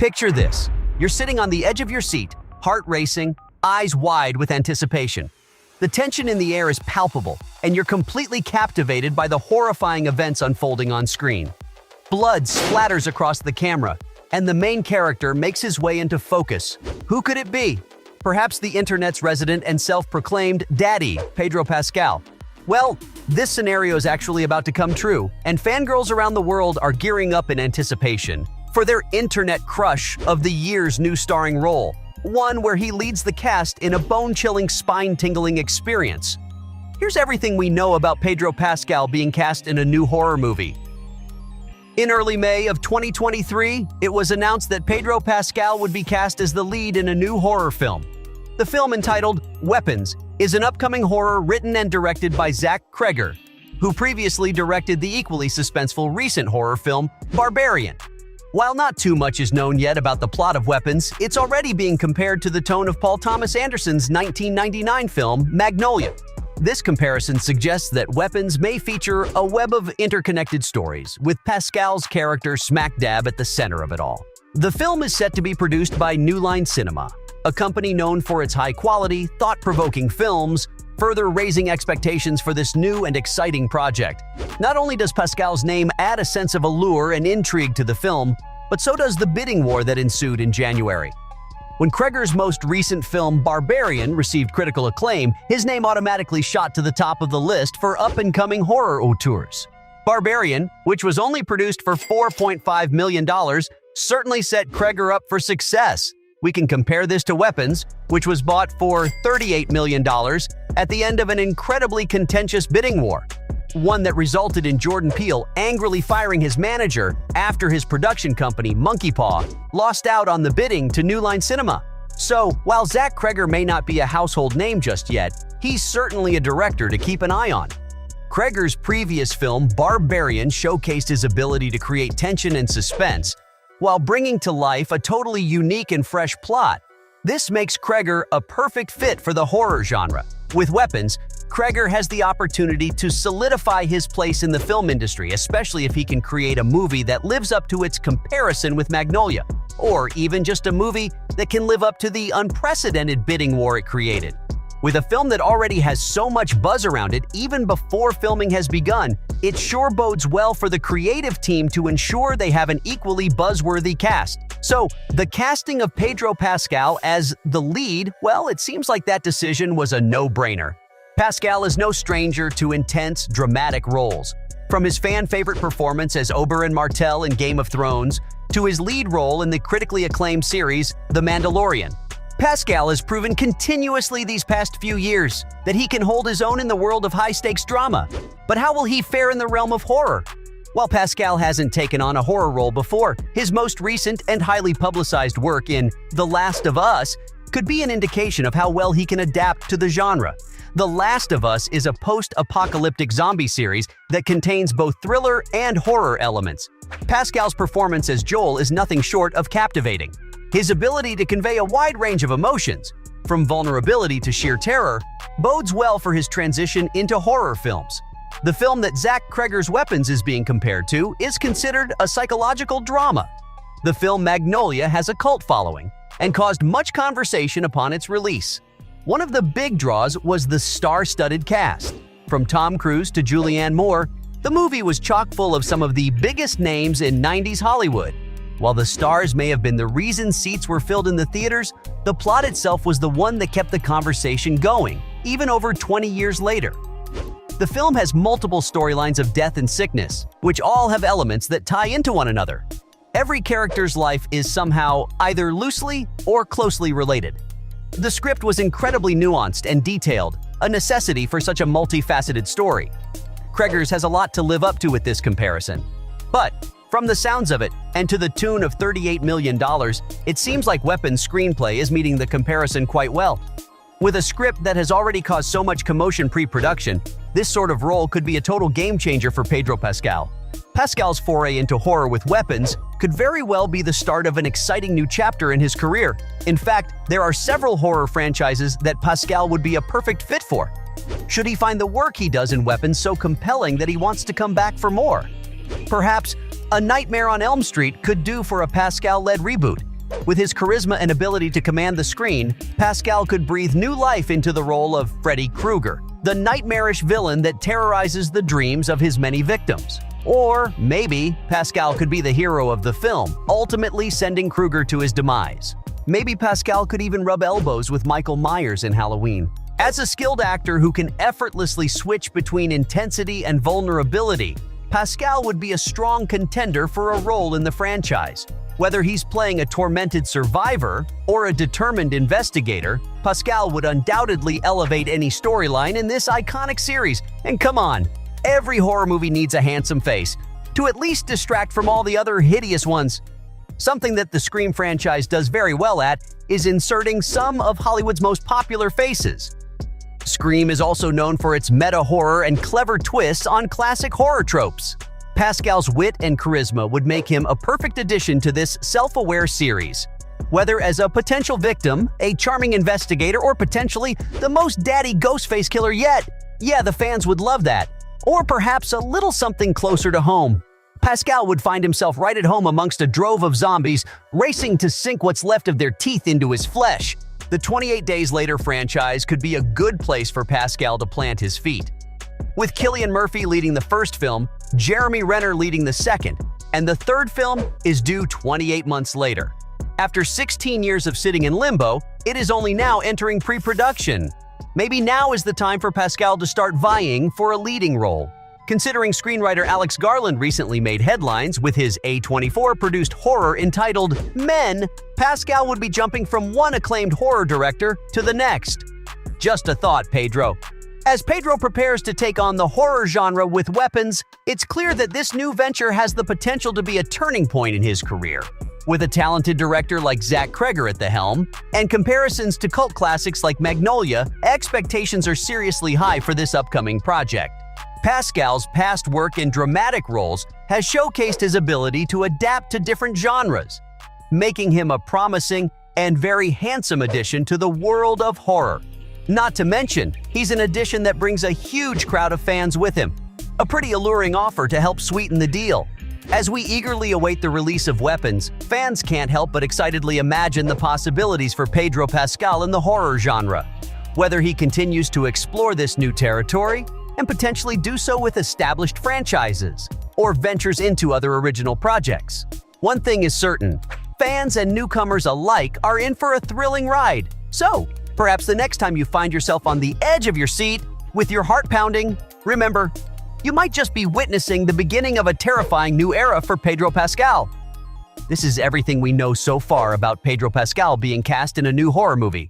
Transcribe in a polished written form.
Picture this. You're sitting on the edge of your seat, heart racing, eyes wide with anticipation. The tension in the air is palpable, and you're completely captivated by the horrifying events unfolding on screen. Blood splatters across the camera, and the main character makes his way into focus. Who could it be? Perhaps the internet's resident and self-proclaimed daddy, Pedro Pascal. Well, this scenario is actually about to come true, and fangirls around the world are gearing up in anticipation for their internet crush of the year's new starring role. One where he leads the cast in a bone-chilling, spine-tingling experience. Here's everything we know about Pedro Pascal being cast in a new horror movie. In early May of 2023, it was announced that Pedro Pascal would be cast as the lead in a new horror film. The film, entitled Weapons, is an upcoming horror written and directed by Zach Cregger, who previously directed the equally suspenseful recent horror film Barbarian. While not too much is known yet about the plot of Weapons, it's already being compared to the tone of Paul Thomas Anderson's 1999 film Magnolia. This comparison suggests that Weapons may feature a web of interconnected stories, with Pascal's character smack dab at the center of it all. The film is set to be produced by New Line Cinema, a company known for its high-quality, thought-provoking films, further raising expectations for this new and exciting project. Not only does Pascal's name add a sense of allure and intrigue to the film, but so does the bidding war that ensued in January. When Cregger's most recent film, Barbarian, received critical acclaim, his name automatically shot to the top of the list for up-and-coming horror auteurs. Barbarian, which was only produced for $4.5 million, certainly set Cregger up for success. We can compare this to Weapons, which was bought for $38 million at the end of an incredibly contentious bidding war, one that resulted in Jordan Peele angrily firing his manager after his production company, Monkey Paw, lost out on the bidding to New Line Cinema. So, while Zach Cregger may not be a household name just yet, he's certainly a director to keep an eye on. Cregger's previous film, Barbarian, showcased his ability to create tension and suspense, while bringing to life a totally unique and fresh plot. This makes Cregger a perfect fit for the horror genre. With Weapons, Cregger has the opportunity to solidify his place in the film industry, especially if he can create a movie that lives up to its comparison with Magnolia, or even just a movie that can live up to the unprecedented bidding war it created. With a film that already has so much buzz around it even before filming has begun, it sure bodes well for the creative team to ensure they have an equally buzzworthy cast. So, the casting of Pedro Pascal as the lead, well, it seems like that decision was a no-brainer. Pascal is no stranger to intense, dramatic roles. From his fan-favorite performance as Oberyn Martell in Game of Thrones, to his lead role in the critically acclaimed series The Mandalorian. Pascal has proven continuously these past few years that he can hold his own in the world of high-stakes drama. But how will he fare in the realm of horror? While Pascal hasn't taken on a horror role before, his most recent and highly publicized work in The Last of Us could be an indication of how well he can adapt to the genre. The Last of Us is a post-apocalyptic zombie series that contains both thriller and horror elements. Pascal's performance as Joel is nothing short of captivating. His ability to convey a wide range of emotions, from vulnerability to sheer terror, bodes well for his transition into horror films. The film that Zach Cregger's Weapons is being compared to is considered a psychological drama. The film Magnolia has a cult following and caused much conversation upon its release. One of the big draws was the star-studded cast. From Tom Cruise to Julianne Moore, the movie was chock full of some of the biggest names in 90s Hollywood. While the stars may have been the reason seats were filled in the theaters, the plot itself was the one that kept the conversation going, even over 20 years later. The film has multiple storylines of death and sickness, which all have elements that tie into one another. Every character's life is somehow either loosely or closely related. The script was incredibly nuanced and detailed, a necessity for such a multifaceted story. Cregger's has a lot to live up to with this comparison. But from the sounds of it, and to the tune of $38 million, it seems like Weapons' screenplay is meeting the comparison quite well. With a script that has already caused so much commotion pre-production, this sort of role could be a total game-changer for Pedro Pascal. Pascal's foray into horror with Weapons could very well be the start of an exciting new chapter in his career. In fact, there are several horror franchises that Pascal would be a perfect fit for. Should he find the work he does in Weapons so compelling that he wants to come back for more? Perhaps A Nightmare on Elm Street could do for a Pascal-led reboot. With his charisma and ability to command the screen, Pascal could breathe new life into the role of Freddy Krueger, the nightmarish villain that terrorizes the dreams of his many victims. Or maybe Pascal could be the hero of the film, ultimately sending Krueger to his demise. Maybe Pascal could even rub elbows with Michael Myers in Halloween. As a skilled actor who can effortlessly switch between intensity and vulnerability, Pascal would be a strong contender for a role in the franchise. Whether he's playing a tormented survivor or a determined investigator, Pascal would undoubtedly elevate any storyline in this iconic series. And come on, every horror movie needs a handsome face, to at least distract from all the other hideous ones. Something that the Scream franchise does very well at is inserting some of Hollywood's most popular faces. Scream is also known for its meta-horror and clever twists on classic horror tropes. Pascal's wit and charisma would make him a perfect addition to this self-aware series. Whether as a potential victim, a charming investigator, or potentially the most daddy Ghostface killer yet, yeah, the fans would love that. Or perhaps a little something closer to home. Pascal would find himself right at home amongst a drove of zombies, racing to sink what's left of their teeth into his flesh. The 28 Days Later franchise could be a good place for Pascal to plant his feet. With Cillian Murphy leading the first film, Jeremy Renner leading the second, and the third film is due 28 months later. After 16 years of sitting in limbo, it is only now entering pre-production. Maybe now is the time for Pascal to start vying for a leading role. Considering screenwriter Alex Garland recently made headlines with his A24-produced horror entitled Men, Pascal would be jumping from one acclaimed horror director to the next. Just a thought, Pedro. As Pedro prepares to take on the horror genre with weapons, it's clear that this new venture has the potential to be a turning point in his career. With a talented director like Zach Cregger at the helm, and comparisons to cult classics like Magnolia, expectations are seriously high for this upcoming project. Pascal's past work in dramatic roles has showcased his ability to adapt to different genres, making him a promising and very handsome addition to the world of horror. Not to mention, he's an addition that brings a huge crowd of fans with him. A pretty alluring offer to help sweeten the deal. As we eagerly await the release of Weapons, fans can't help but excitedly imagine the possibilities for Pedro Pascal in the horror genre. Whether he continues to explore this new territory and potentially do so with established franchises, or ventures into other original projects. One thing is certain, fans and newcomers alike are in for a thrilling ride. So, perhaps the next time you find yourself on the edge of your seat, with your heart pounding, remember, you might just be witnessing the beginning of a terrifying new era for Pedro Pascal. This is everything we know so far about Pedro Pascal being cast in a new horror movie.